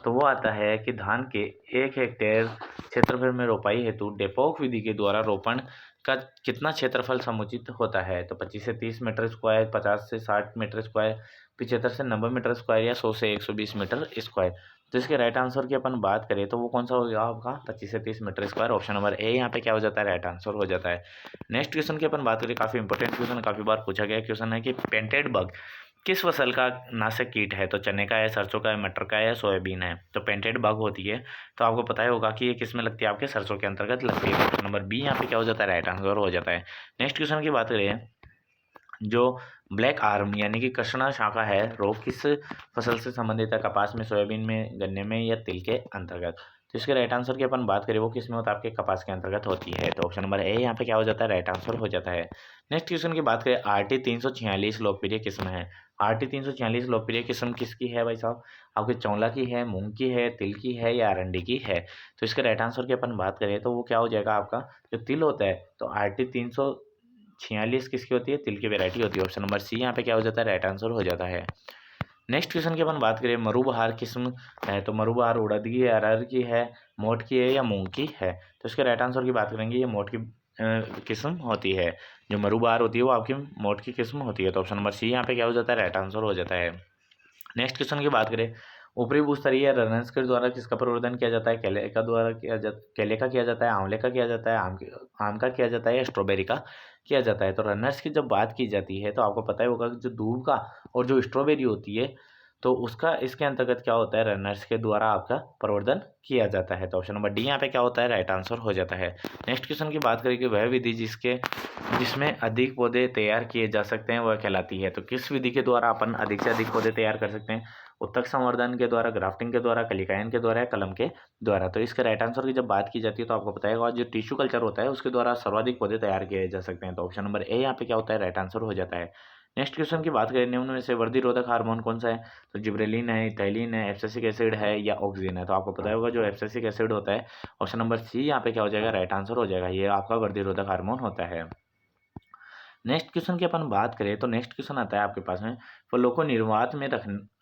तो वो आता है कि धान के 1 हेक्टेयर क्षेत्रफल में रोपाई हेतु डेपोक विधि के द्वारा रोपण का कितना क्षेत्रफल समुचित होता है। तो 25 से 30 मीटर स्क्वायर, 50 से 60 मीटर स्क्वायर, 75 से 90 मीटर स्क्वायर, या 100 से 120 मीटर स्क्वायर। तो इसके राइट आंसर की अपन बात करें तो वो कौन सा होगा आपका, 25 से 30 meter square. Option number A यहाँ पे क्या हो जाता है, राइट आंसर हो जाता है। नेक्स्ट क्वेश्चन की अपन बात करें, काफ़ी इंपॉर्टेंट क्वेश्चन, काफ़ी बार पूछा गया क्वेश्चन है कि पेंटेड बग किस फसल का नाशक कीट है। तो चने का है, सरसों का है, मटर का है, या सोयाबीन है। तो पेंटेड बग होती है तो आपको पता ही होगा कि ये किस में लगती है, आपके सरसों के अंतर्गत लगती है। ऑप्शन नंबर बी यहाँ पे क्या हो जाता है, राइट आंसर हो जाता है। नेक्स्ट क्वेश्चन की बात करें, जो ब्लैक आर्म यानी कि कृष्णा शाखा है रोग किस फसल से संबंधित है, कपास में, सोयाबीन में, गन्ने में, या तिल के अंतर्गत। तो इसके राइट आंसर की अपन बात करें वो किस में होता है, आपके कपास के अंतर्गत होती है। तो ऑप्शन नंबर ए यहाँ पे क्या हो जाता है, राइट आंसर हो जाता है। नेक्स्ट क्वेश्चन की बात करें, RT 346 लोकप्रिय किस्म है। RT 346 लोकप्रिय किस्म किसकी है भाई साहब, आपके चौला की है, मूंग की है, तिल की है, या अरंडी की है। तो इसके राइट आंसर की अपन बात करें तो वो क्या हो जाएगा, आपका जो तिल होता है तो RT 346 किसकी होती है, तिल की वेरायटी होती है। ऑप्शन नंबर सी यहाँ पे क्या हो जाता है, राइट आंसर हो जाता है। नेक्स्ट क्वेश्चन की अपन बात करें, मरुबहार किस्म है। तो मरुबहार उड़द की है, अरहर की है, मोठ की है, या मूंग की है। तो इसके राइट आंसर की बात करेंगे, ये मोठ की किस्म होती है। जो मरुबहार होती है वो आपकी मोठ की किस्म होती है। तो ऑप्शन नंबर सी यहाँ पे क्या हो जाता है, राइट आंसर हो जाता है। नेक्स्ट क्वेश्चन की बात करें, ऊपरी भूस्तरीय रनर्स के द्वारा किसका प्रवर्धन किया जाता है। केले का किया जाता है, आंवले का किया जाता है, आम का किया जाता है, या स्ट्रॉबेरी का किया जाता है। तो रनर्स की जब बात की जाती है तो आपको पता ही होगा कि जो दूब का और जो स्ट्रॉबेरी होती है तो उसका इसके अंतर्गत क्या होता है, रनर्स के द्वारा आपका प्रवर्धन किया जाता है। तो ऑप्शन नंबर डी यहाँ पे क्या होता है, राइट आंसर हो जाता है। नेक्स्ट क्वेश्चन की बात करें कि वह विधि जिसमें अधिक पौधे तैयार किए जा सकते हैं वह कहलाती है। तो किस विधि के द्वारा अपन अधिक से अधिक पौधे तैयार कर सकते हैं, उत्तक संवर्धन के द्वारा, ग्राफ्टिंग के द्वारा, कलिकायन के द्वारा, या कलम के द्वारा। तो इसके राइट आंसर की जब बात की जाती है तो आपको पता है जो टिश्यू कल्चर होता है उसके द्वारा सर्वाधिक पौधे तैयार किए जा सकते हैं। तो ऑप्शन नंबर ए यहाँ पे क्या होता है, राइट आंसर हो जाता है। नेक्स्ट क्वेश्चन की बात करें, निम्न में से वर्धिरोधक हार्मोन कौन सा है। तो जिब्रेलिन है, इथाइलिन है, एब्सिसिक एसिड है, या ऑक्सीजन है। तो आपको पता होगा जो एब्सिसिक एसिड होता है, ऑप्शन नंबर सी यहाँ पे क्या हो जाएगा, राइट आंसर हो जाएगा। ये आपका वर्धिरोधक हार्मोन होता है। नेक्स्ट क्वेश्चन की अपन बात करें तो नेक्स्ट क्वेश्चन आता है आपके पास में, फलों को निर्वात में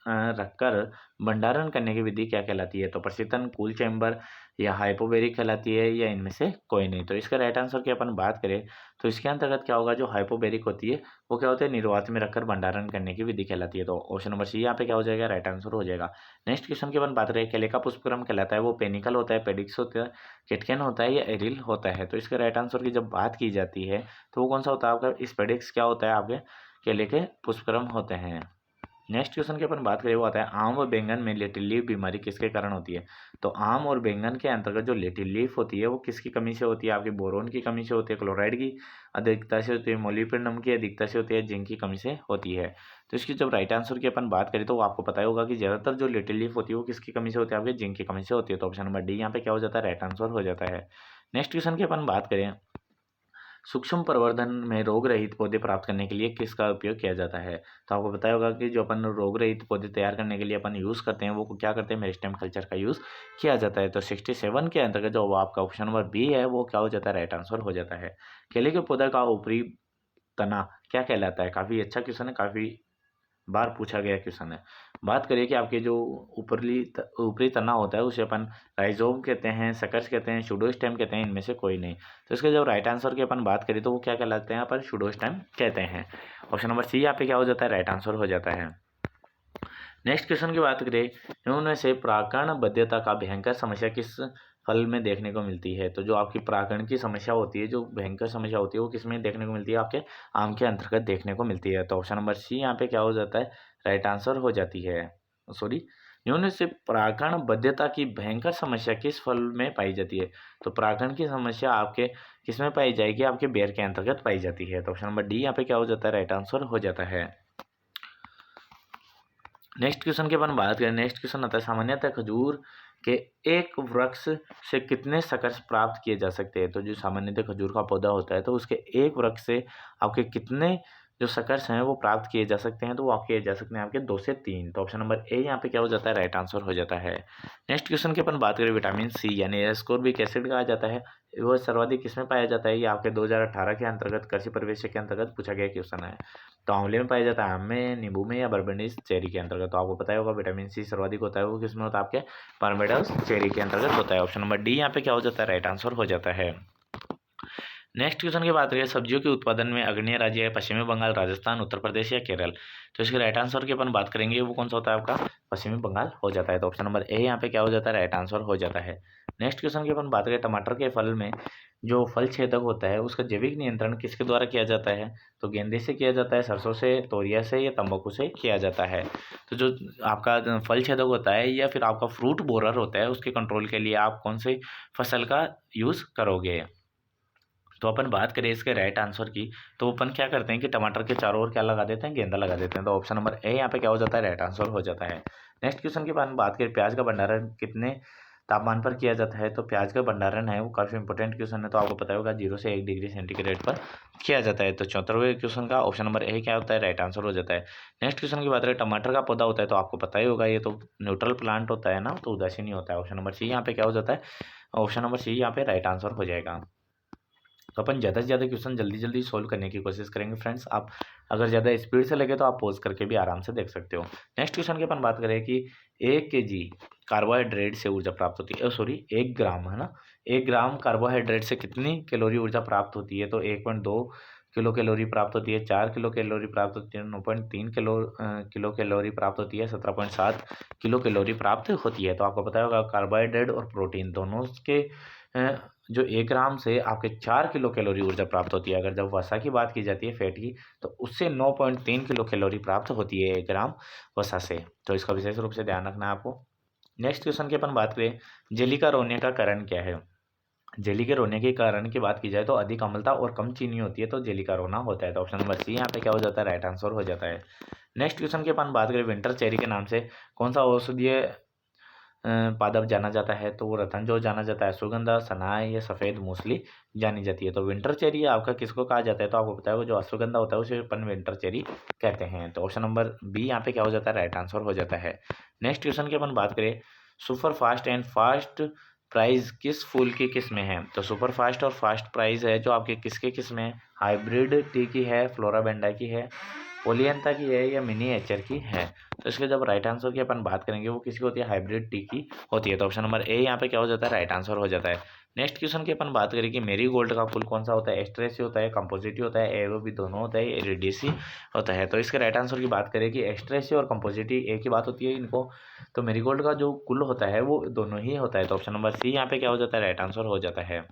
रखकर भंडारण करने की विधि क्या कहलाती है? तो प्रशीतन, कूल चैम्बर या हाइपोबैरिक कहलाती है, या इनमें से कोई नहीं। तो इसका राइट आंसर की अपन बात करें तो इसके अंतर्गत क्या होगा, जो हाइपोबैरिक होती है वो क्या होता है, निर्वात में रखकर भंडारण करने की विधि कहलाती है। तो ऑप्शन नंबर सी यहाँ पे क्या हो जाएगा, राइट आंसर हो जाएगा। नेक्स्ट क्वेश्चन की अपन बात करें, केले का पुष्पक्रम कहलाता है वो पेनिकल होता है, पेडिक्स होता है, केटकेन होता है या एरिल होता है? तो इसके राइट आंसर की जब बात की जाती है तो वो कौन सा होता है आपका, स्पेडिक्स क्या होता है आपके केले के पुष्पक्रम होते हैं। नेक्स्ट क्वेश्चन की अपन बात करें वो आता है, आम व बैंगन में लिटिल लीफ बीमारी किसके कारण होती है? तो आम और बैंगन के अंतर्गत जो लिटिल लीफ होती है वो किसकी कमी से होती है? आपकी बोरोन की कमी से होती है, क्लोराइड की अधिकता से होती है, मोलिब्डेनम की अधिकता से होती है, जिंक की कमी से होती है। तो इसकी जब राइट आंसर की अपन बात करें तो आपको पता होगा कि ज्यादातर जो लिटिल लीफ होती है वो किसकी कमी से होती है, आपके जिंक की कमी से होती है। तो ऑप्शन नंबर डी यहाँ पे क्या हो जाता है, राइट आंसर हो जाता है। नेक्स्ट क्वेश्चन की अपन बात करें, सूक्ष्म प्रवर्धन में रोग रहित पौधे प्राप्त करने के लिए किसका उपयोग किया जाता है? तो आपको पता होगा कि जो अपन रोग रहित पौधे तैयार करने के लिए अपन यूज़ करते हैं वो क्या करते हैं, मेरिस्टेम कल्चर का यूज़ किया जाता है। तो 67 के अंतर्गत जो आपका ऑप्शन नंबर बी है वो क्या हो जाता है, राइट आंसर हो जाता है। केले के पौधे का ऊपरी तना क्या कहलाता है? काफ़ी अच्छा क्वेश्चन है, काफ़ी बार पूछा गया क्वेश्चन है। बात करिए कि आपके जो ऊपरी तना होता है उसे अपन राइजोम कहते हैं, सकर्स कहते हैं, शूडोस्टेम कहते हैं, इनमें से कोई नहीं। तो इसके जब राइट आंसर की अपन बात करें तो वो क्या कहलाते हैं, अपन शूडोस्टेम कहते हैं। ऑप्शन नंबर सी यहाँ पे क्या हो जाता है, राइट आंसर हो जाता है। नेक्स्ट क्वेश्चन की बात करें, उनमें से परागण बद्धता का भयंकर समस्या किस फल में देखने को मिलती है? तो जो आपकी परागण की समस्या होती है, जो भयंकर समस्या होती है वो किसमें देखने को मिलती है, आपके आम के अंतर्गत देखने को मिलती है। तो ऑप्शन नंबर सी यहाँ पे क्या हो जाता है, राइट आंसर हो जाती है। सॉरी, न्यून से परागण बद्धता की भयंकर समस्या किस फल में पाई जाती है? तो परागण की समस्या आपके किसमें पाई जाएगी, आपके बेर के अंतर्गत पाई जाती है। तो ऑप्शन नंबर डी यहाँ पे क्या हो जाता है, राइट आंसर हो जाता है। नेक्स्ट क्वेश्चन की अपन बात करें, नेक्स्ट क्वेश्चन आता है, सामान्यतः खजूर के एक वृक्ष से कितने शकर्स प्राप्त किए जा सकते हैं? तो जो सामान्यतः खजूर का पौधा होता है तो उसके एक वृक्ष से आपके कितने जो शकर्स हैं वो प्राप्त किए जा सकते हैं? तो वो आपके जा सकते हैं आपके 2 से 3। तो ऑप्शन नंबर ए यहाँ पे क्या हो जाता है, राइट आंसर हो जाता है। नेक्स्ट क्वेश्चन की अपन बात करें, विटामिन सी यानी एस्कोर्बिक एसिड कहा जाता है, वो सर्वाधिक किसमें पाया जाता है? ये आपके 2018 के अंतर्गत कृषि परिवेश के अंतर्गत पूछा गया क्वेश्चन है। तो आंवले में पाया जाता है, आम में, नींबू में, या बर्बेनिस चेरी के अंतर्गत? तो आपको पता ही होगा विटामिन सी सर्वाधिक होता है वो किसमें होता है, आपके पार्मेडस चेरी के अंतर्गत होता है। ऑप्शन नंबर डी यहाँ पे क्या हो जाता है, राइट आंसर हो जाता है। नेक्स्ट क्वेश्चन की बात करें, सब्जियों के उत्पादन में अग्रणी राज्य है पश्चिमी बंगाल, राजस्थान, उत्तर प्रदेश या केरल? तो इसके राइट आंसर की अपन बात करेंगे वो कौन सा होता है, आपका पश्चिमी बंगाल हो जाता है। तो ऑप्शन नंबर ए यहाँ पे क्या हो जाता है, राइट आंसर हो जाता है। नेक्स्ट क्वेश्चन की अपन बात करें, टमाटर के फल में जो फल छेदक होता है उसका जैविक नियंत्रण किसके द्वारा किया जाता है? तो गेंदे से किया जाता है, सरसों से, तोरिया से, या तंबाकू से किया जाता है? तो जो आपका फल छेदक होता है या फिर आपका फ्रूट बोरर होता है उसके कंट्रोल के लिए आप कौन सी फसल का यूज़ करोगे? तो अपन बात करें इसके राइट आंसर की तो अपन क्या करते हैं कि टमाटर के चारों ओर क्या लगा देते हैं, गेंदा लगा देते हैं। तो ऑप्शन नंबर ए यहाँ पे क्या हो जाता है, राइट आंसर हो जाता है। नेक्स्ट क्वेश्चन की अपन बात करें, प्याज का भंडारण कितने तापमान पर किया जाता है? तो प्याज का भंडारण है वो काफ़ी इंपॉर्टेंट क्वेश्चन है, तो आपको पता होगा 0 से 1 डिग्री सेंटीग्रेड पर किया जाता है। तो 74वें क्वेश्चन का ऑप्शन नंबर ए क्या होता है, राइट आंसर हो जाता है। नेक्स्ट क्वेश्चन की बात करें, टमाटर का पौधा होता है तो आपको पता ही होगा ये तो न्यूट्रल प्लांट होता है ना, तो उदासीन होता है। ऑप्शन नंबर सी यहाँ पे क्या हो जाता है, ऑप्शन नंबर सी यहाँ पे राइट आंसर हो जाएगा। तो अपन ज़्यादा से ज़्यादा क्वेश्चन जल्दी जल्दी सोल्व करने की कोशिश करेंगे फ्रेंड्स। आप अगर ज़्यादा स्पीड से लगे तो आप पॉज करके भी आराम से देख सकते हो। नेक्स्ट क्वेश्चन की अपन बात करें कि 1 kg कार्बोहाइड्रेट से ऊर्जा प्राप्त होती है, सॉरी 1 ग्राम है ना, 1 ग्राम कार्बोहाइड्रेट से कितनी कैलोरी ऊर्जा प्राप्त होती है? तो 1.2 किलो कैलोरी प्राप्त होती है, 4 किलो कैलोरी प्राप्त होती है, 9.3 किलो कैलोरी प्राप्त होती है, 17.7 किलो कैलोरी प्राप्त होती है। तो आपको पता होगा कार्बोहाइड्रेट और प्रोटीन दोनों के जो 1 ग्राम से आपके 4 किलो कैलोरी ऊर्जा प्राप्त होती है। अगर जब वसा की बात की जाती है फैट की तो उससे 9.3 किलो कैलोरी प्राप्त होती है 1 ग्राम वसा से। तो इसका विशेष रूप से ध्यान रखना है आपको। नेक्स्ट क्वेश्चन की अपन बात करें, जेली का रोने का कारण क्या है? जेली के रोने के कारण की बात की जाए तो अधिक अम्लता और कम चीनी होती है तो जेली का रोना होता है। तो ऑप्शन नंबर सी यहाँ पे क्या हो जाता है, राइट आंसर हो जाता है। नेक्स्ट क्वेश्चन की अपन बात करें, विंटर चेरी के नाम से कौन सा औषधीय पादप जाना जाता है? तो वो रतन जो जाना जाता है, सुगंधा, सनाई या सफ़ेद मूसली जानी जाती है। तो विंटर चेरी आपका किसको कहा जाता है? तो आपको पता है वो जो अश्वगंधा होता है उसे अपन विंटर चेरी कहते हैं। तो ऑप्शन नंबर बी यहाँ पे क्या हो जाता है, राइट आंसर हो जाता है। नेक्स्ट क्वेश्चन की अपन बात करें, super fast and fast prize किस फूल की किस्में हैं? तो सुपर फास्ट और फास्ट प्राइज है जो आपके किसके किस्में है? हाइब्रिड टी की है, फ्लोराबेंडा की है, पोलियंता की है या मिनिएचर की है। तो इसके जब राइट आंसर की अपन बात करेंगे वो किसकी होती है, हाइब्रिड टी की होती है। तो ऑप्शन नंबर ए यहाँ पे क्या हो जाता है, राइट आंसर हो जाता है। नेक्स्ट क्वेश्चन की अपन बात करें कि मेरी गोल्ड का फूल कौन सा होता है, एस्ट्रेसी होता है, कंपोजिटी होता है, एरोबी दोनों होता है, इरिडिसी होता है। तो इसके राइट आंसर की बात करें कि एस्ट्रेसी और कंपोजिटी एक ही बात होती है इनको, तो मेरीगोल्ड का जो कुल होता है वो दोनों ही होता है। तो ऑप्शन नंबर सी यहाँ पे क्या हो जाता है, राइट आंसर हो जाता है।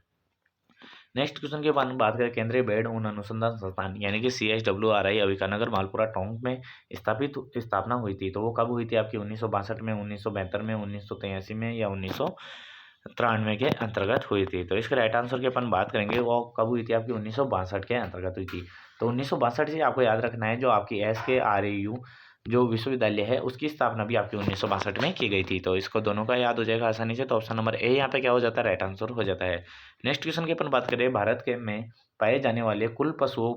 नेक्स्ट क्वेश्चन की अपन बात करें, केंद्रीय भेड़ ऊन अनुसंधान संस्थान यानी कि CSWRI अविकानगर मालपुरा टोंक में स्थापना हुई थी। तो वो कब हुई थी आपकी, 1962 में, 1972 में, 1983 में या 1993 के अंतर्गत हुई थी। तो इसके राइट आंसर की अपन बात करेंगे वो कब हुई थी आपकी, 1962 के अंतर्गत हुई थी। तो 1962 से आपको याद रखना है जो आपकी SKRAU जो विश्वविद्यालय है उसकी स्थापना भी आपकी 1962 में की गई थी। तो इसको दोनों का याद हो जाएगा आसानी से। तो ऑप्शन नंबर ए यहाँ पे क्या हो जाता है, राइट आंसर हो जाता है। नेक्स्ट क्वेश्चन की अपन बात करें, भारत के में पाए जाने वाले कुल पशुओं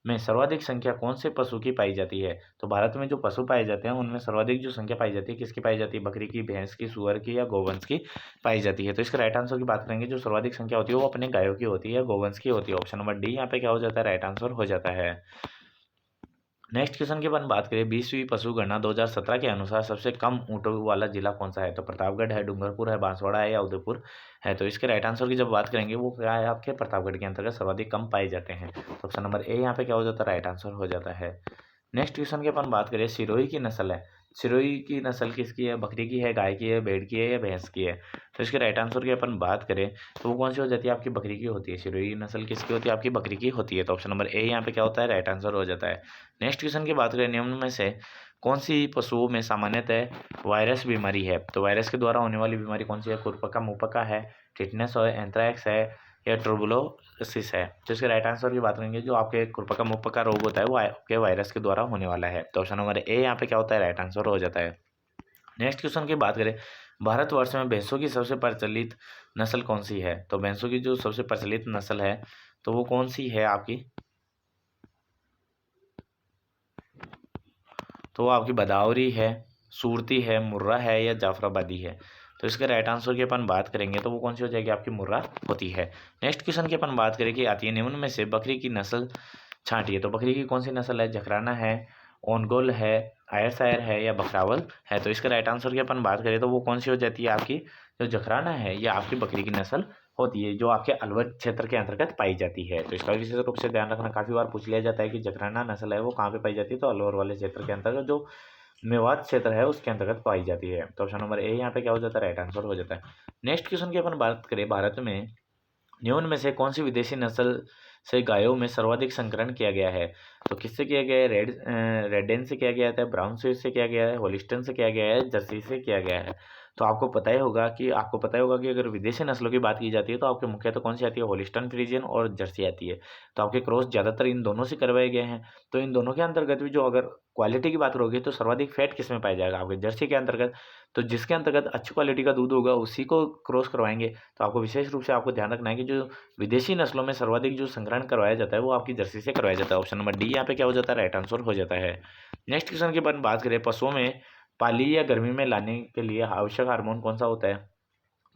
में सर्वाधिक संख्या कौन से पशु की पाई जाती है। तो भारत में जो पशु पाए जाते हैं उनमें सर्वाधिक जो संख्या पाई जाती है किसकी पाई जाती है, बकरी की, भैंस की, सुअर की या गोवंश की पाई जाती है। तो इसके राइट आंसर की बात करेंगे जो सर्वाधिक संख्या होती है वो अपने गायों की होती है, गोवंश की होती है। ऑप्शन नंबर डी यहाँ पे क्या हो जाता है, राइट आंसर हो जाता है। नेक्स्ट क्वेश्चन की अपन बात करें, 20वीं पशु गणना 2017 के अनुसार सबसे कम ऊँटों वाला जिला कौन सा है। तो प्रतापगढ़ है, डूंगरपुर है, बांसवाड़ा है या उदयपुर है। तो इसके राइट आंसर की जब बात करेंगे वो क्या है आपके, प्रतापगढ़ के अंतर्गत सर्वाधिक कम पाए जाते हैं। तो ऑप्शन नंबर ए यहाँ पे क्या हो जाता है, राइट आंसर हो जाता है। नेक्स्ट क्वेश्चन की अपन बात करें, सिरोही की नस्ल है, सिरोही की नस्ल किसकी है, बकरी की है, गाय की है, भेड़ की है या भैंस की है। तो इसके राइट आंसर की अपन बात करें तो वो कौन सी हो जाती है आपकी, बकरी की होती है। सिरोही नस्ल किसकी होती है आपकी, बकरी की होती है। तो ऑप्शन नंबर ए यहाँ पे क्या होता है, राइट आंसर हो जाता है। नेक्स्ट क्वेश्चन की बात करें, निम्न में से कौन सी पशुओं में सामान्यतः वायरस बीमारी है। तो वायरस के द्वारा होने वाली बीमारी कौन सी है, खुरपका, मुहपका है, टिटनेस है, एंथ्रैक्स है या ट्यूबरकुलोसिस है। तो इसके राइट आंसर की बात करेंगे जो आपके खुरपका मुहपका रोग होता है वो आपके वायरस के द्वारा होने वाला है। तो ऑप्शन नंबर ए यहाँ पे क्या होता है, राइट आंसर हो जाता है। नेक्स्ट क्वेश्चन की बात करें, भारतवर्ष में भैंसों की सबसे प्रचलित नस्ल कौन सी है। तो भैंसों की जो सबसे प्रचलित नस्ल है तो वो कौन सी है आपकी, तो वो आपकी बदावरी है, सूरती है, मुर्रा है या जाफराबादी है। तो इसके राइट आंसर की अपन बात करेंगे तो वो कौन सी हो जाएगी आपकी, मुर्रा होती है। नेक्स्ट क्वेश्चन की अपन बात करें कि आती है निम्न में से बकरी की नस्ल छांटिए। तो बकरी की कौन सी नस्ल है, जखराना है, ओनगोल है, आयरशायर है या बकरावल है। तो इसके राइट आंसर की अपन बात करें तो वो कौन सी हो जाती है आपकी, जो जखराना है या आपकी बकरी की नस्ल होती है जो आपके अलवर क्षेत्र के अंतर्गत पाई जाती है। तो इसका विशेष रूप से ध्यान रखना, काफी बार पूछ लिया जाता है कि जखराना नस्ल है वो कहाँ पे पाई जाती है। तो अलवर वाले क्षेत्र के अंतर्गत जो मेवात क्षेत्र है उसके अंतर्गत पाई जाती है। तो ऑप्शन नंबर ए यहाँ पे क्या हो जाता है, राइट आंसर हो जाता है। नेक्स्ट क्वेश्चन की अपन बात करें, भारत में निम्न में से कौन सी विदेशी नस्ल से गायों में सर्वाधिक संकरण किया गया है। तो किससे किया गया है, रेडेन से किया गया है, ब्राउन स्विस से किया गया है, होलिस्टन से किया गया है, जर्सी से किया गया है। तो आपको पता ही होगा कि अगर विदेशी नस्लों की बात की जाती है तो आपके मुख्य तो कौन सी आती है, होलिस्टन फ्रीजियन और जर्सी आती है। तो आपके क्रॉस ज़्यादातर इन दोनों से करवाए गए हैं। तो इन दोनों के अंतर्गत भी जो अगर क्वालिटी की बात करोगे तो सर्वाधिक फैट किस में पाया जाएगा, आपके जर्सी के अंतर्गत। तो जिसके अंतर्गत अच्छी क्वालिटी का दूध होगा उसी को क्रॉस करवाएंगे। तो आपको विशेष रूप से आपको ध्यान रखना है कि जो विदेशी नस्लों में सर्वाधिक जो संग्रहण करवाया जाता है वो आपकी जर्सी से करवाया जाता है। ऑप्शन नंबर डी यहाँ पे क्या हो जाता है, राइट आंसर हो जाता है। नेक्स्ट क्वेश्चन की अपन बात करें, पशुओं में पाली या गर्मी में लाने के लिए आवश्यक हार्मोन कौन सा होता है।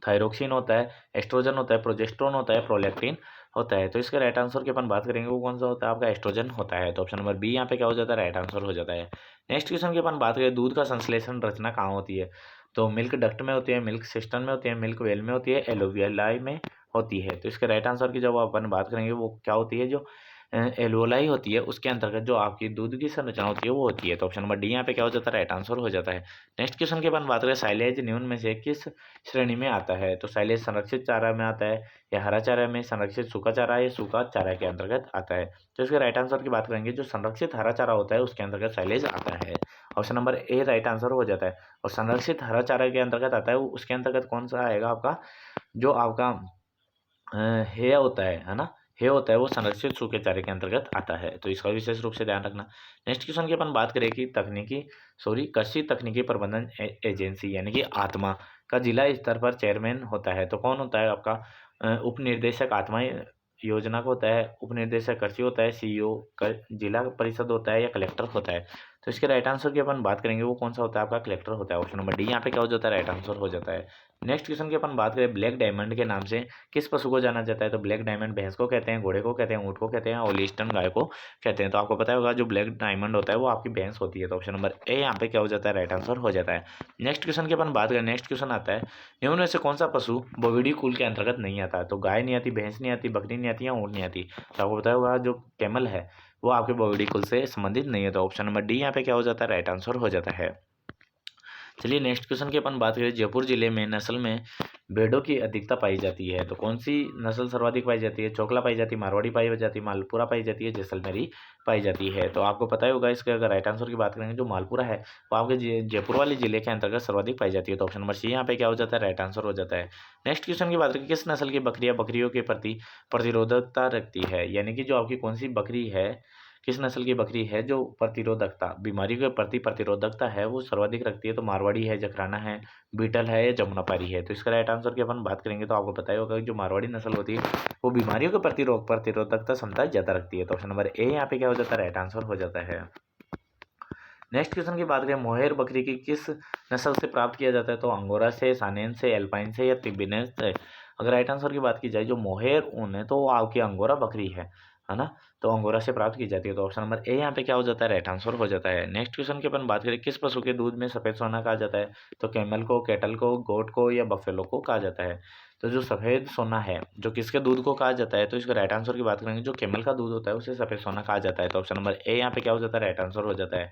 थायरोक्सिन होता है, एस्ट्रोजन होता है, प्रोजेस्टेरोन होता है, प्रोलैक्टिन होता है। तो इसके राइट आंसर की अपन बात करेंगे वो कौन सा होता है, आपका एस्ट्रोजन होता है। तो ऑप्शन नंबर बी यहाँ पे क्या हो जाता है, राइट आंसर हो जाता है। नेक्स्ट क्वेश्चन की अपन बात करें, दूध का संश्लेषण रचना कहाँ होती है। तो मिल्क डक्ट में होती है, मिल्क सिस्टम में होती है, मिल्क वेल में होती है, एलोवियलाई में होती है। तो इसके राइट आंसर की जब अपन बात करेंगे वो क्या होती है, जो एल्वोलाई होती है उसके अंतर्गत जो आपकी दूध की संरचना होती है वो होती है। तो ऑप्शन नंबर डी यहाँ पे क्या हो जाता है, राइट आंसर हो जाता है। नेक्स्ट क्वेश्चन की अपन बात करें, साइलेज निम्न में से किस श्रेणी में आता है। तो साइलेज संरक्षित चारा में आता है या हरा चारा में, संरक्षित सूखा चारा या सूखा चारा के अंतर्गत आता है। तो इसके राइट आंसर की बात करेंगे, जो संरक्षित हरा चारा होता है उसके अंतर्गत साइलेज आता है। ऑप्शन नंबर ए राइट आंसर हो जाता है। और संरक्षित हरा चारा के अंतर्गत आता है उसके अंतर्गत कौन सा आएगा आपका, जो आपका हे होता है ना, हे होता है वो संरक्षित सूखे चारे के अंतर्गत आता है। तो इसका विशेष रूप से ध्यान रखना। नेक्स्ट क्वेश्चन की अपन बात करें कि कृषि तकनीकी प्रबंधन एजेंसी यानी कि आत्मा का जिला स्तर पर चेयरमैन होता है। तो कौन होता है आपका, उप निर्देशक आत्मा योजना का होता है, उप निर्देशक कृषि होता है, सीईओ जिला परिषद होता है या कलेक्टर होता है। तो इसके राइट आंसर की अपन बात करेंगे वो कौन सा होता है, आपका कलेक्टर होता है। ऑप्शन नंबर डी यहाँ पे क्या हो जाता है, राइट आंसर हो जाता है। नेक्स्ट क्वेश्चन की अपन बात करें, ब्लैक डायमंड के नाम से किस पशु को जाना जाता है? तो ब्लैक डायमंड भैंस को कहते हैं, घोड़े को कहते हैं, ऊँट को कहते हैं, ओलिस्टन गाय को कहते हैं। तो आपको पता होगा जो ब्लैक डायमंड होता है वो आपकी भैंस होती है। तो ऑप्शन नंबर ए यहाँ पे क्या हो जाता है? राइट आंसर हो जाता है। नेक्स्ट क्वेश्चन की अपन बात करें, नेक्स्ट क्वेश्चन आता है, निम्न में से कौन सा पशु बोविडी कुल के अंतर्गत नहीं आता? तो गाय नहीं आती, भैंस नहीं आती, बकरी नहीं आती या ऊँट नहीं आती। तो आपको पता होगा जो कैमल है वो आपके बोविडी कुल से संबंधित नहीं है। तो ऑप्शन नंबर डी यहाँ पे क्या हो जाता है? राइट आंसर हो जाता है। चलिए नेक्स्ट क्वेश्चन की अपन बात करें, जयपुर जिले में नस्ल में भेड़ों की अधिकता पाई जाती है। तो कौन सी नस्ल सर्वाधिक पाई जाती है? चोकला पाई जाती है, मारवाड़ी पाई जाती है, मालपुरा पाई जाती है, जैसलमेरी पाई जाती है। तो आपको पता ही होगा इसके अगर राइट आंसर की बात करेंगे, जो मालपुरा है वो आपके जयपुर वाले जिले के अंतर्गत सर्वाधिक पाई जाती है। तो ऑप्शन नंबर सी यहाँ पे क्या हो जाता है? राइट आंसर हो जाता है। नेक्स्ट क्वेश्चन की बात करें, किस नस्ल की बकरियां बकरियों के प्रति प्रतिरोधकता रखती है? यानी कि जो आपकी कौन सी बकरी है, किस नस्ल की बकरी है जो प्रतिरोधकता, बीमारियों के प्रति प्रतिरोधकता है वो सर्वाधिक रखती है? तो मारवाड़ी है, जखराना है, बीटल है या जमुनापारी है। तो इसका राइट आंसर की अपन बात करेंगे तो आपको पता ही होगा कि जो मारवाड़ी नस्ल होती है वो बीमारियों के प्रतिरोधकता क्षमता ज़्यादा रखती है। तो ऑप्शन नंबर ए यहाँ पे क्या हो जाता है? राइट आंसर हो जाता है। नेक्स्ट क्वेश्चन की बात करें, मोहेर बकरी की किस नस्ल से प्राप्त किया जाता है? तो अंगोरा से, सानेन से, एल्पाइन से या तिब्बतीन से। अगर राइट आंसर की बात की जाए, जो मोहेर ऊन है तो वो आपकी अंगोरा बकरी है ना? तो अंगोरा से प्राप्त की जाती है। तो ऑप्शन नंबर ए यहाँ पे क्या हो जाता है? राइट आंसर हो जाता है। नेक्स्ट क्वेश्चन की अपन बात करें, किस पशु के दूध में सफेद सोना कहा जाता है? तो कैमल को, कैटल को, गोट को या बफेलो को कहा जाता है? तो जो सफेद सोना है जो किसके दूध को कहा जाता है? तो इसका राइट आंसर की बात करेंगे, जो कैमल का दूध होता है उसे सफेद सोना कहा जाता है। तो ऑप्शन नंबर ए यहाँ पे क्या हो जाता है? राइट आंसर हो जाता है।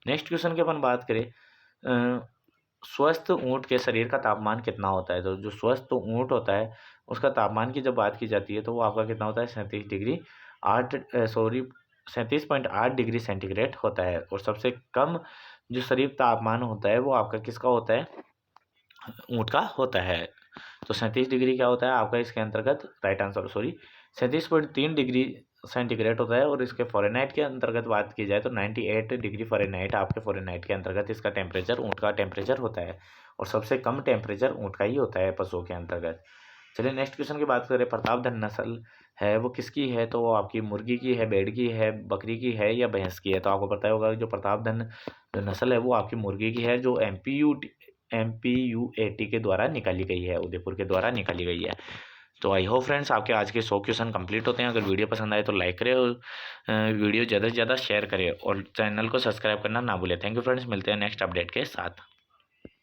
नेक्स्ट क्वेश्चन की अपन बात करें, स्वस्थ ऊँट के शरीर का तापमान कितना होता है? तो जो स्वस्थ ऊँट होता है उसका तापमान की जब बात की जाती है तो वो आपका कितना होता है? 37.8 डिग्री सेंटीग्रेड होता है। और सबसे कम जो शरीर तापमान होता है वो आपका किसका होता है? ऊँट का होता है। तो 37 डिग्री क्या होता है आपका इसके अंतर्गत? राइट आंसर 37.3 डिग्री सेंटीग्रेड होता है। और इसके फ़ारेनहाइट के अंतर्गत बात की जाए तो 98 डिग्री फ़ारेनहाइट आपके फ़ारेनहाइट के अंतर्गत इसका टेम्परेचर, ऊँट का टेम्परेचर होता है। और सबसे कम टेम्परेचर ऊँट का ही होता है पशुओं के अंतर्गत। चलिए नेक्स्ट क्वेश्चन की बात करें, प्रतापधन नस्ल है वो किसकी है? तो वो आपकी मुर्गी की है, भेड़ की है, बकरी की है या भैंस की है? तो आपको पता होगा जो प्रतापधन जो नस्ल है वो आपकी मुर्गी की है, जो MPUAT के द्वारा निकाली गई है, उदयपुर के द्वारा निकाली गई है। तो आई होप फ्रेंड्स आपके आज के 100 क्वेश्चन कंप्लीट होते हैं। अगर वीडियो पसंद आए तो लाइक करें और वीडियो ज़्यादा से ज़्यादा शेयर करें और चैनल को सब्सक्राइब करना ना भूलें। थैंक यू फ्रेंड्स, मिलते हैं नेक्स्ट अपडेट के साथ।